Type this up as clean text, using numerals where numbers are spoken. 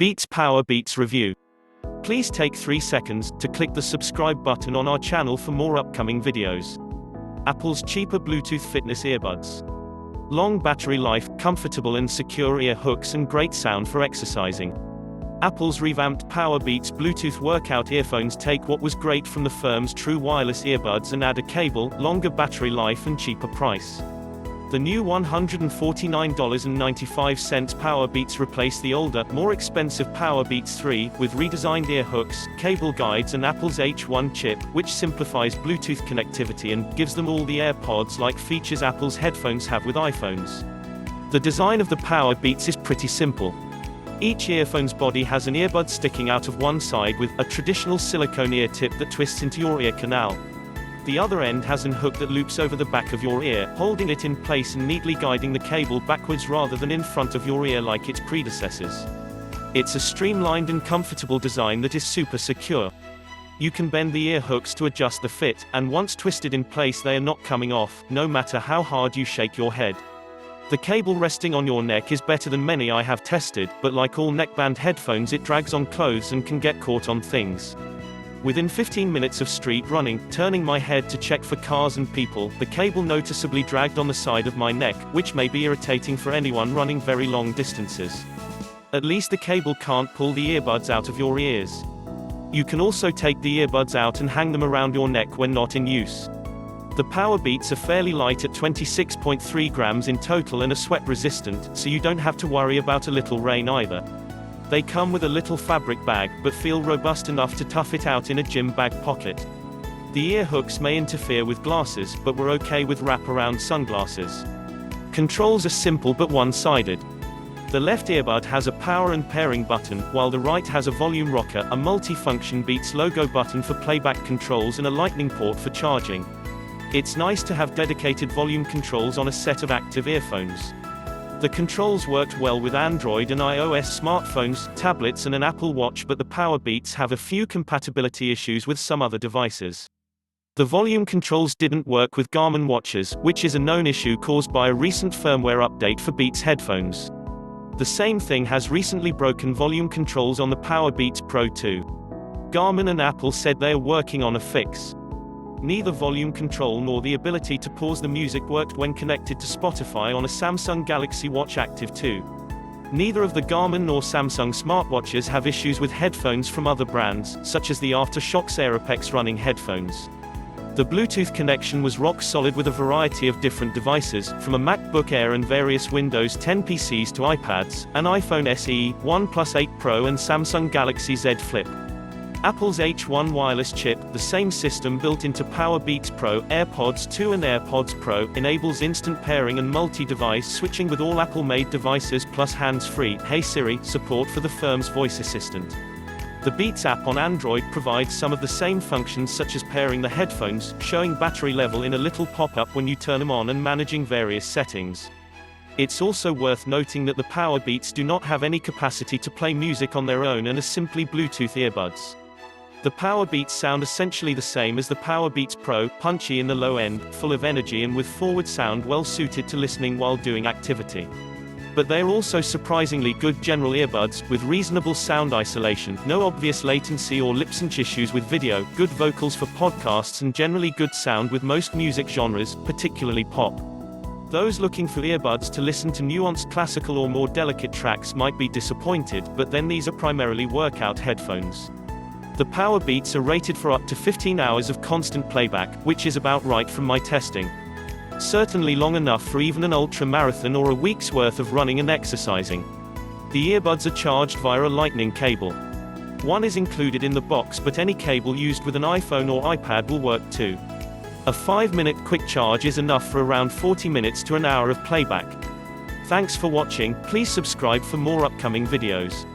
Beats Powerbeats review. Please take 3 seconds to click the subscribe button on our channel for more upcoming videos. Apple's cheaper Bluetooth fitness earbuds. Long battery life, comfortable and secure ear hooks and great sound for exercising. Apple's revamped Powerbeats Bluetooth workout earphones take what was great from the firm's true wireless earbuds and add a cable, longer battery life and cheaper price. The new $149.95 Powerbeats replace the older, more expensive Powerbeats 3, with redesigned ear hooks, cable guides and Apple's H1 chip, which simplifies Bluetooth connectivity and gives them all the AirPods-like features Apple's headphones have with iPhones. The design of the Powerbeats is pretty simple. Each earphone's body has an earbud sticking out of one side with a traditional silicone ear tip that twists into your ear canal. The other end has an hook that loops over the back of your ear, holding it in place and neatly guiding the cable backwards rather than in front of your ear like its predecessors. It's a streamlined and comfortable design that is super secure. You can bend the ear hooks to adjust the fit, and once twisted in place they are not coming off, no matter how hard you shake your head. The cable resting on your neck is better than many I have tested, but like all neckband headphones it drags on clothes and can get caught on things. Within 15 minutes of street running, turning my head to check for cars and people, the cable noticeably dragged on the side of my neck, which may be irritating for anyone running very long distances. At least the cable can't pull the earbuds out of your ears. You can also take the earbuds out and hang them around your neck when not in use. The Powerbeats are fairly light at 26.3 grams in total and are sweat resistant, so you don't have to worry about a little rain either. They come with a little fabric bag, but feel robust enough to tough it out in a gym bag pocket. The ear hooks may interfere with glasses, but we're okay with wrap-around sunglasses. Controls are simple but one-sided. The left earbud has a power and pairing button, while the right has a volume rocker, a multi-function Beats logo button for playback controls and a lightning port for charging. It's nice to have dedicated volume controls on a set of active earphones. The controls worked well with Android and iOS smartphones, tablets and an Apple Watch, but the Powerbeats have a few compatibility issues with some other devices. The volume controls didn't work with Garmin watches, which is a known issue caused by a recent firmware update for Beats headphones. The same thing has recently broken volume controls on the Powerbeats Pro 2. Garmin and Apple said they are working on a fix. Neither volume control nor the ability to pause the music worked when connected to Spotify on a Samsung Galaxy Watch Active 2. Neither of the Garmin nor Samsung smartwatches have issues with headphones from other brands, such as the Aftershok's Aeropex running headphones. The Bluetooth connection was rock solid with a variety of different devices, from a MacBook Air and various Windows 10 PCs to iPads, an iPhone SE, OnePlus 8 Pro and Samsung Galaxy Z Flip. Apple's H1 wireless chip, the same system built into Powerbeats Pro, AirPods 2 and AirPods Pro, enables instant pairing and multi-device switching with all Apple-made devices plus hands-free Hey Siri support for the firm's voice assistant. The Beats app on Android provides some of the same functions such as pairing the headphones, showing battery level in a little pop-up when you turn them on and managing various settings. It's also worth noting that the Powerbeats do not have any capacity to play music on their own and are simply Bluetooth earbuds. The Powerbeats sound essentially the same as the Powerbeats Pro, punchy in the low end, full of energy and with forward sound well suited to listening while doing activity. But they are also surprisingly good general earbuds, with reasonable sound isolation, no obvious latency or lip sync issues with video, good vocals for podcasts and generally good sound with most music genres, particularly pop. Those looking for earbuds to listen to nuanced classical or more delicate tracks might be disappointed, but then these are primarily workout headphones. The Powerbeats are rated for up to 15 hours of constant playback, which is about right from my testing. Certainly long enough for even an ultra-marathon or a week's worth of running and exercising. The earbuds are charged via a lightning cable. One is included in the box, but any cable used with an iPhone or iPad will work too. A 5-minute quick charge is enough for around 40 minutes to an hour of playback. Thanks for watching, please subscribe for more upcoming videos.